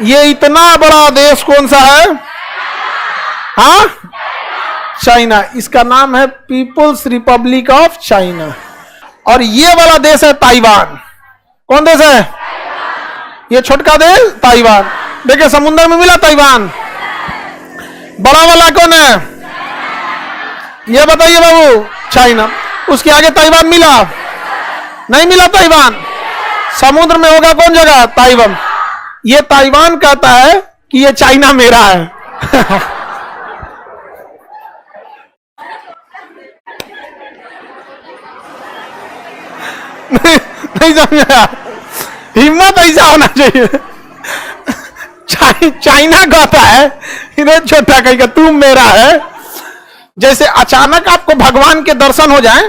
ये इतना बड़ा देश कौन सा है? हाँ, चाइना। इसका नाम है पीपुल्स रिपब्लिक ऑफ चाइना। और ये वाला देश है ताइवान। कौन देश है? ये छोटका देश ताइवान। देखिए समुद्र में मिला ताइवान। बड़ा वाला कौन है? ये बताइए बाबू, चाइना। उसके आगे ताइवान मिला? नहीं मिला ताइवान। समुद्र में होगा कौन जगह? ताइवान। ये ताइवान कहता है कि ये चाइना मेरा है। नहीं समझा? हिम्मत ऐसा होना चाहिए। चाइना कहता है इधर छोटा कहीं का तू मेरा है। जैसे अचानक आपको भगवान के दर्शन हो जाए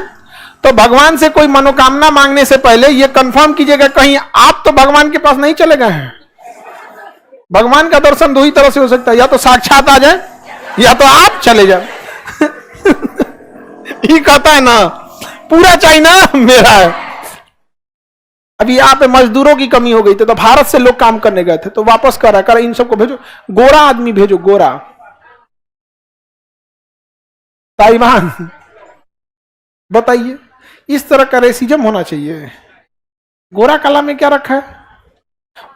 तो भगवान से कोई मनोकामना मांगने से पहले यह कंफर्म कीजिएगा कहीं आप तो भगवान के पास नहीं चले गए हैं। भगवान का दर्शन दो ही तरह से हो सकता है, या तो साक्षात आ जाए या तो आप चले जाए। ये कहता है ना पूरा चाइना मेरा है। अभी यहाँ पे मजदूरों की कमी हो गई थी तो भारत से लोग काम करने गए थे तो वापस कर इन सबको भेजो, गोरा आदमी भेजो, गोरा। ताइवान। बताइए, इस तरह का रेसिज्म होना चाहिए। गोरा काला में क्या रखा है?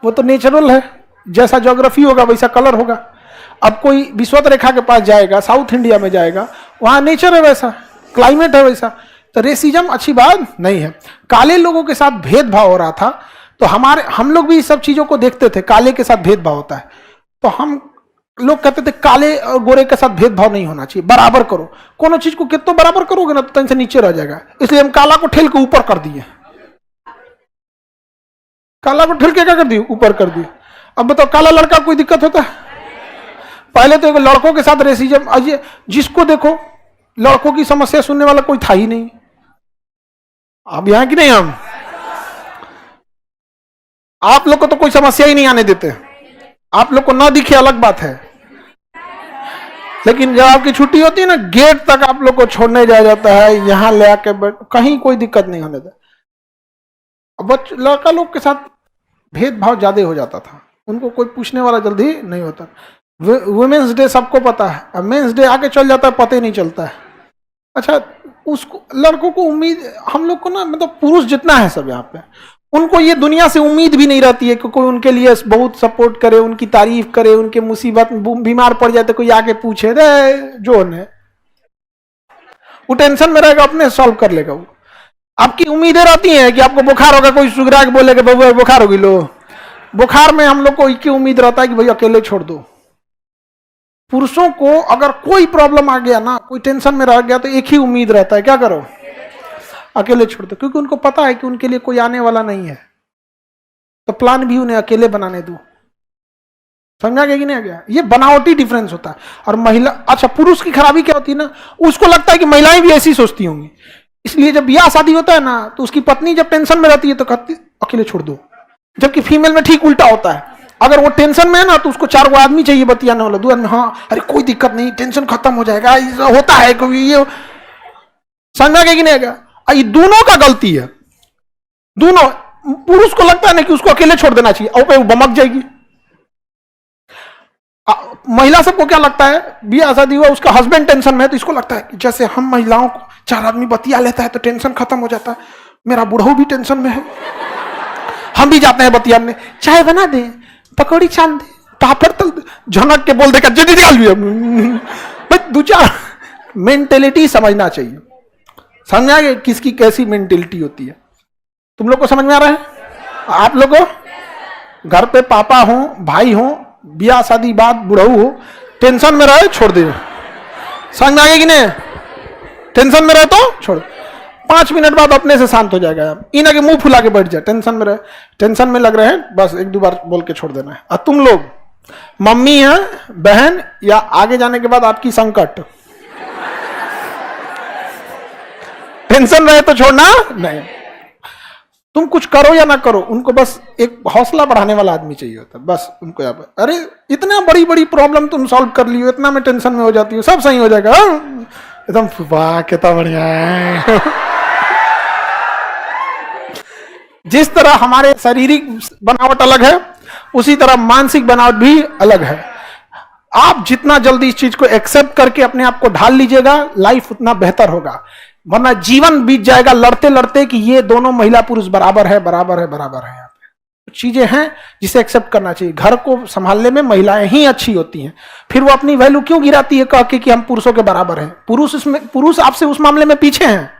वो तो नेचुरल है, जैसा ज्योग्राफी होगा वैसा कलर होगा। अब कोई विषुवत रेखा के पास जाएगा, साउथ इंडिया में जाएगा, वहां नेचर है वैसा, क्लाइमेट है वैसा, तो रेसिज्म अच्छी बात नहीं है। काले लोगों के साथ भेदभाव हो रहा था तो हम लोग भी इस सब चीजों को देखते थे। काले के साथ भेदभाव होता है तो हम लोग कहते थे काले और गोरे के साथ भेदभाव नहीं होना चाहिए, बराबर करो। कोनो चीज को कितना बराबर करोगे ना तो तन से नीचे रह जाएगा, इसलिए हम काला को ठेल के ऊपर कर दिए। काला को ठेल के क्या कर दिए? ऊपर कर दिए। अब बताओ काला लड़का कोई दिक्कत होता है? पहले तो लड़कों के साथ रेसिज्म, जिसको देखो लड़कों की समस्या सुनने वाला कोई था ही नहीं। अब यहां की नहीं, हम आप लोग को तो कोई समस्या ही नहीं आने देते। आप लोग को ना दिखे अलग बात है, लेकिन जब आपकी छुट्टी होती है ना गेट तक आप लोग को छोड़ने जाया जाता है, यहां ले आके कहीं कोई दिक्कत नहीं होने देता। अब लड़का लोग के साथ भेदभाव ज्यादा हो जाता था, उनको कोई पूछने वाला जल्दी नहीं होता। वुमेन्स डे सबको पता है, अब मेंस डे आके चल जाता है, पता ही नहीं चलता है। अच्छा, उसको लड़कों को उम्मीद, हम लोग को ना मतलब पुरुष जितना है सब यहाँ पे, उनको ये दुनिया से उम्मीद भी नहीं रहती है कि कोई उनके लिए बहुत सपोर्ट करे, उनकी तारीफ करे, उनके मुसीबत बीमार पड़ जाए तो कोई आके पूछे रे जो है, वो टेंशन में रहेगा, अपने सॉल्व कर लेगा। वो आपकी उम्मीदें रहती हैं कि आपको बुखार होगा, कोई सुगरा के बोलेगा बबुआ बुखार होगी, लो बुखार में हम लोग को एक ही उम्मीद रहता है कि भाई अकेले छोड़ दो। पुरुषों को अगर कोई प्रॉब्लम आ गया ना, कोई टेंशन में रह गया तो एक ही उम्मीद रहता है, क्या करो? अकेले छोड़ दो, क्योंकि उनको पता है कि उनके लिए कोई आने वाला नहीं है, तो प्लान भी उन्हें अकेले बनाने दो। समझा गया कि नहीं आ गया? ये बनावटी डिफरेंस होता है। और महिला, अच्छा पुरुष की खराबी क्या होती है ना, उसको लगता है कि महिलाएं भी ऐसी सोचती होंगी, इसलिए जब ब्याह शादी होता है ना तो उसकी पत्नी जब टेंशन में रहती है तो कहती अकेले छोड़ दो। जबकि फीमेल में ठीक उल्टा होता है, अगर वो टेंशन में है ना तो उसको 4 गो आदमी चाहिए बतियाने वाला, 2 आदमी, हाँ अरे कोई दिक्कत नहीं, टेंशन खत्म हो जाएगा, होता है कभी ये। समझा गया कि नहीं गया? ये दोनों का गलती है। दोनों, पुरुष को लगता है ना कि उसको अकेले छोड़ देना चाहिए और वो बमक जाएगी। महिला सबको क्या लगता है, ब्याह शादी हुआ उसका हस्बैंड टेंशन में है तो इसको लगता है जैसे हम महिलाओं को 4 आदमी बतिया लेता है तो टेंशन खत्म हो जाता है, मेरा बुढ़ऊ भी टेंशन में है, हम भी जाते हैं बतियाने, चाय बना दे, पकौड़ी छान दे, पापड़ तल दे, झनक के बोल देगा जल्दी निकाल लिया। 2-4 मेंटेलिटी समझना चाहिए। समझा गया किसकी कैसी मेंटेलिटी होती है? तुम लोग को समझ में आ रहा है? आप लोग को घर पे पापा हो, भाई हो, ब्याह शादी बाद बुढ़ऊ हो, टेंशन में रहे छोड़ दे। समझ में आ गया कि नहीं? टेंशन में रहे तो छोड़, 5 मिनट बाद अपने से शांत हो जाएगा। इन आगे मुंह फुला के बैठ जाए, टेंशन में रहे, टेंशन में लग रहे हैं, बस 1-2 बार बोल के छोड़ देना है। और तुम लोग मम्मी है, बहन, या आगे जाने के बाद आपकी संकट, टेंशन रहे तो छोड़ना नहीं। तुम कुछ करो या ना करो, उनको बस एक हौसला बढ़ाने वाला आदमी चाहिए होता है, बस उनको यहाँ पर, अरे इतना बड़ी बड़ी प्रॉब्लम तुम सॉल्व कर ली हो, इतना में टेंशन में हो जाती हो, सब सही हो जाएगा एकदम, वाह कितना बढ़िया है। जिस तरह हमारे शारीरिक बनावट अलग है, उसी तरह मानसिक बनावट भी अलग है। आप जितना जल्दी इस चीज को एक्सेप्ट करके अपने आप को ढाल लीजिएगा, लाइफ उतना बेहतर होगा। वरना जीवन बीत जाएगा लड़ते लड़ते कि ये दोनों महिला पुरुष बराबर है, बराबर है, बराबर है। यहाँ पे चीजें हैं जिसे एक्सेप्ट करना चाहिए। घर को संभालने में महिलाएं ही अच्छी होती हैं, फिर वो अपनी वैल्यू क्यों गिराती है कह के कि हम पुरुषों के बराबर हैं। पुरुष आपसे उस मामले में पीछे हैं।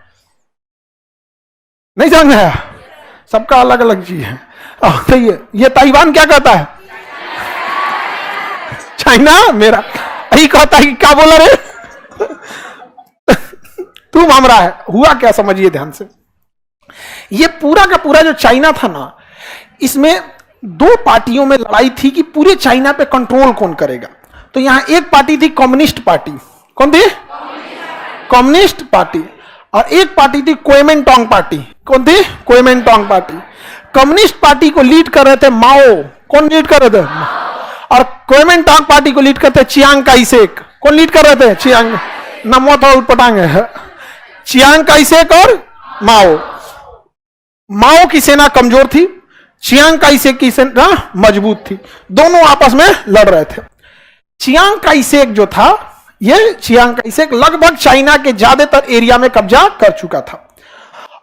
नहीं समझ में आया? सबका अलग अलग चीज है। तो ये ताइवान क्या कहता है? चाइना मेरा। यही कहता है कि क्या बोला रे तू माम रहा है। हुआ क्या समझिए ध्यान से। ये पूरा का पूरा जो चाइना था ना, इसमें दो पार्टियों में लड़ाई थी कि पूरे चाइना पे कंट्रोल कौन करेगा। तो यहां एक पार्टी थी कम्युनिस्ट पार्टी। कौन थी? Communist party. और एक पार्टी थी कुओमिंटांग पार्टी। कौन थी? Kuomintang party. कम्युनिस्ट पार्टी को लीड कर रहे थे माओ। कौन लीड कर रहे थे? और कुओमिंटांग पार्टी को लीड करते चियांग काई शेक। कौन लीड कर रहे थे? चियांग। नमो तो उटपटांग है। चियांग काई शेक और माओ। माओ की सेना कमजोर थी, चियांग काई शेक की सेना मजबूत थी। दोनों आपस में लड़ रहे थे। चियांग काई शेक जो था, ये चियांग काई शेक लगभग चाइना के ज्यादातर एरिया में कब्जा कर चुका था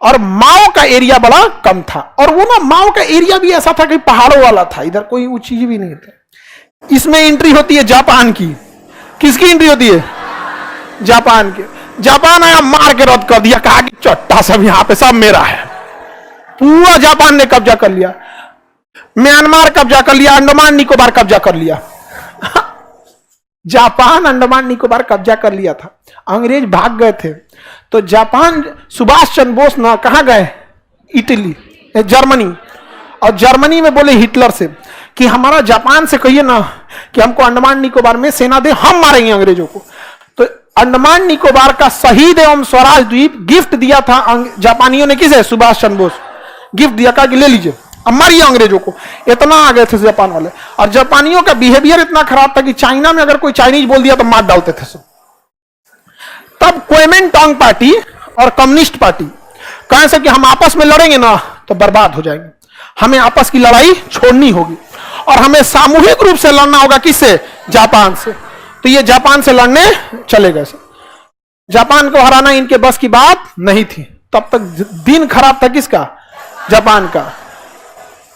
और माओ का एरिया बड़ा कम था। और वो ना माओ का एरिया भी ऐसा था कि पहाड़ों वाला था, इधर कोई वो चीज भी नहीं थी। इसमें एंट्री होती है जापान की। किसकी एंट्री होती है? जापान के। जापान आया, मार के रद्द कर दिया, कहा कि चट्टा सब यहां पे सब मेरा है। पूरा जापान ने कब्जा कर लिया। म्यांमार कब्जा कर लिया, अंडमान निकोबार कब्जा कर लिया। जापान अंडमान निकोबार कब्जा कर लिया था। अंग्रेज भाग गए थे तो जापान, सुभाष चंद्र बोस ना कहां गए? Italy, Germany. और जर्मनी में बोले हिटलर से कि हमारा जापान से कहिए ना कि हमको अंडमान निकोबार में सेना दे, हम मारेंगे अंग्रेजों को। तो अंडमान निकोबार का शहीद एवं स्वराज द्वीप गिफ्ट दिया था जापानियों ने। किसे? सुभाष चंद्र बोस। गिफ्ट दिया, कहा कि ले लीजिए, अब मारिए अंग्रेजों को। इतना आ गए थे जापान वाले। और जापानियों का बिहेवियर इतना खराब था कि चाइना में अगर कोई चाइनीज बोल दिया तो मार डालते थे सब। तब कुओमिंटांग पार्टी और कम्युनिस्ट पार्टी कहे से कि हम आपस में लड़ेंगे ना तो बर्बाद हो जाएंगे, हमें आपस की लड़ाई छोड़नी होगी और हमें सामूहिक रूप से लड़ना होगा। किससे? जापान से। तो ये जापान से लड़ने चले गए। जापान को हराना इनके बस की बात नहीं थी। तब तक दिन खराब था किसका? जापान का।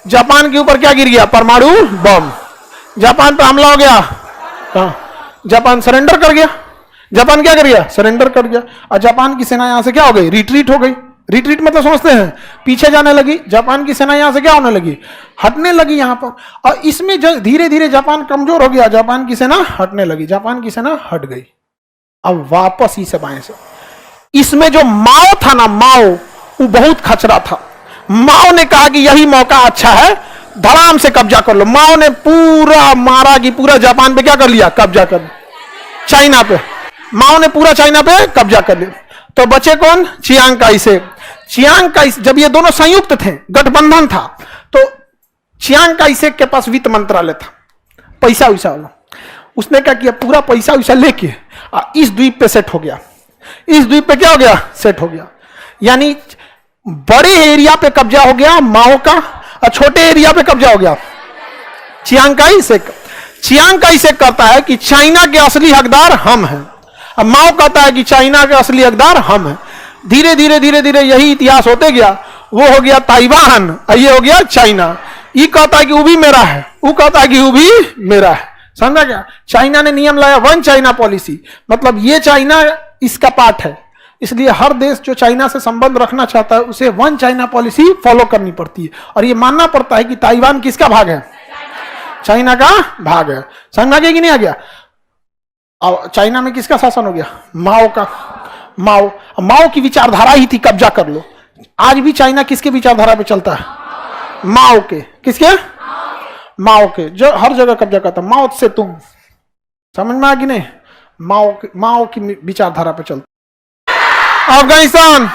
जापान के ऊपर क्या गिर गया? परमाणु बम। जापान पे हमला हो गया। जापान सरेंडर कर गया। जापान क्या कर गया? सरेंडर कर गया। और जापान की सेना यहां से क्या हो गई? रिट्रीट हो गई। रिट्रीट मतलब समझते हैं? पीछे जाने लगी। जापान की सेना यहां से क्या होने लगी? हटने लगी यहां पर। और इसमें धीरे धीरे जापान कमजोर हो गया, जापान की सेना हटने लगी। जापान की सेना हट गई। अब वापस ही सब आए से। इसमें जो माओ था ना, माओ वो बहुत खचरा था। माओ ने कहा कि यही मौका अच्छा है, धड़ाम से कब्जा कर लो। माओ ने पूरा मारा कि पूरा जापान पे क्या कर लिया? कब्जा कर लिया। चाइना पे माओ ने पूरा चाइना पे कब्जा कर लिया। तो बचे कौन? Chiang Kai Shek. Chiang Kai, जब ये दोनों संयुक्त थे, गठबंधन था, तो चियांग काई शेक के पास वित्त मंत्रालय था, पैसा वैसा वाला। उसने क्या किया? पूरा पैसा वैसा लेके इस द्वीप पे सेट हो गया। इस द्वीप पे क्या हो गया? सेट हो गया। यानी बड़े एरिया पे कब्जा हो गया माओ का और छोटे एरिया पे कब्जा हो गया Chiang Kai Shek. Chiang Kai Shek कहता है कि चाइना के असली हकदार हम हैं, अब माओ कहता है कि चाइना के असली हकदार हम हैं। धीरे धीरे धीरे धीरे यही इतिहास होते गया। वो हो गया ताइवान और ये हो गया चाइना। ये कहता है कि वो भी मेरा है, वो कहता है कि वो भी मेरा है। समझा क्या? चाइना ने नियम लाया वन चाइना पॉलिसी, मतलब ये चाइना इसका पार्ट है, इसलिए हर देश जो चाइना से संबंध रखना चाहता है उसे वन चाइना पॉलिसी फॉलो करनी पड़ती है और ये मानना पड़ता है कि ताइवान किसका भाग है? चाइना का भाग है। समझ में आ गया कि नहीं आ गया? और चाइना में किसका शासन हो गया? माओ का। माओ की विचारधारा ही थी कब्जा कर लो। आज भी चाइना किसके विचारधारा पे चलता है? माओ के। किसके? माओ के, जो हर जगह कब्जा करता। माओ से तुम समझ में आ गई नहीं? माओ की विचारधारा पे चलता। अफगानिस्तान